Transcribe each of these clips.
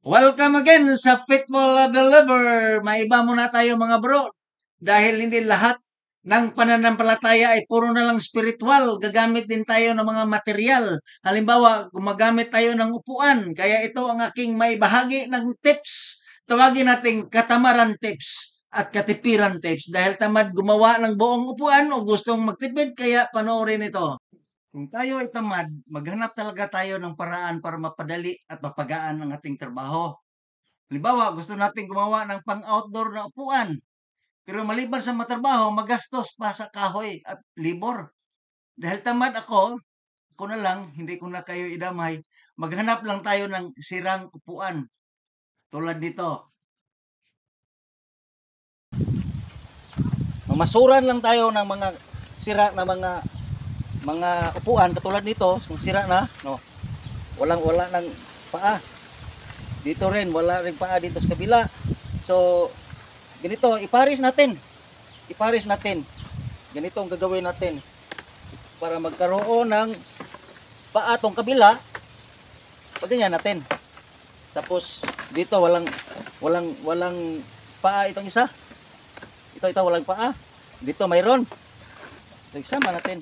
Welcome again sa Fitball Believer. May iba muna tayo mga bro. Dahil hindi lahat ng pananampalataya ay puro na lang spiritual. Gagamit din tayo ng mga material. Halimbawa, gumagamit tayo ng upuan. Kaya ito ang aking maibahagi ng tips. Tawagin nating katamaran tips at katipiran tips. Dahil tamad gumawa ng buong upuan o gustong magtipid, kaya panoorin ito. Kung tayo ay tamad, maghanap talaga tayo ng paraan para mapadali at mapagaan ang ating trabaho. Halimbawa, gusto natin gumawa ng pang-outdoor na upuan. Pero maliban sa matrabaho, magastos pa sa kahoy at libor. Dahil tamad ako na lang, hindi ko na kayo idamay, maghanap lang tayo ng sirang upuan. Tulad nito. Mamasuran lang tayo ng mga sira na mga upuan katulad nito, sira na, no. Wala ng paa. Dito rin wala ring paa dito sa kabila. So ganito, iparis natin. Ganito ang gagawin natin para magkaroon ng paa tong kabila. Pagganyan natin. Tapos dito walang paa itong isa. Ito walang paa. Dito mayroon. So, isama natin.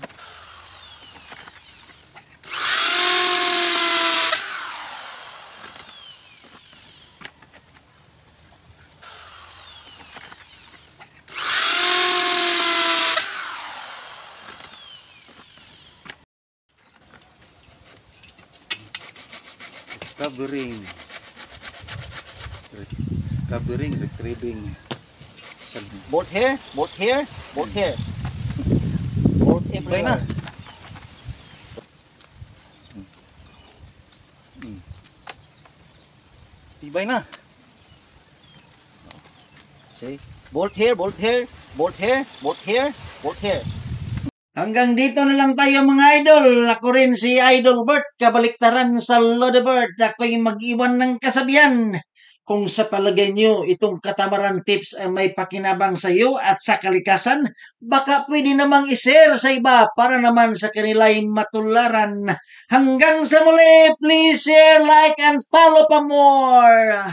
Covering, retrieving. Bolt here. Bolt everywhere. Tibay na. See? Bolt here. Hanggang dito na lang tayo mga idol. Ako rin si Idol Bert, kabaliktaran sa Lodebert. Ako'y mag-iwan ng kasabihan. Kung sa palagay nyo itong katamaran tips ay may pakinabang sa iyo at sa kalikasan, baka pwede namang i-share sa iba para naman sa kanila'y matularan. Hanggang sa muli, please share, like, and follow pa more!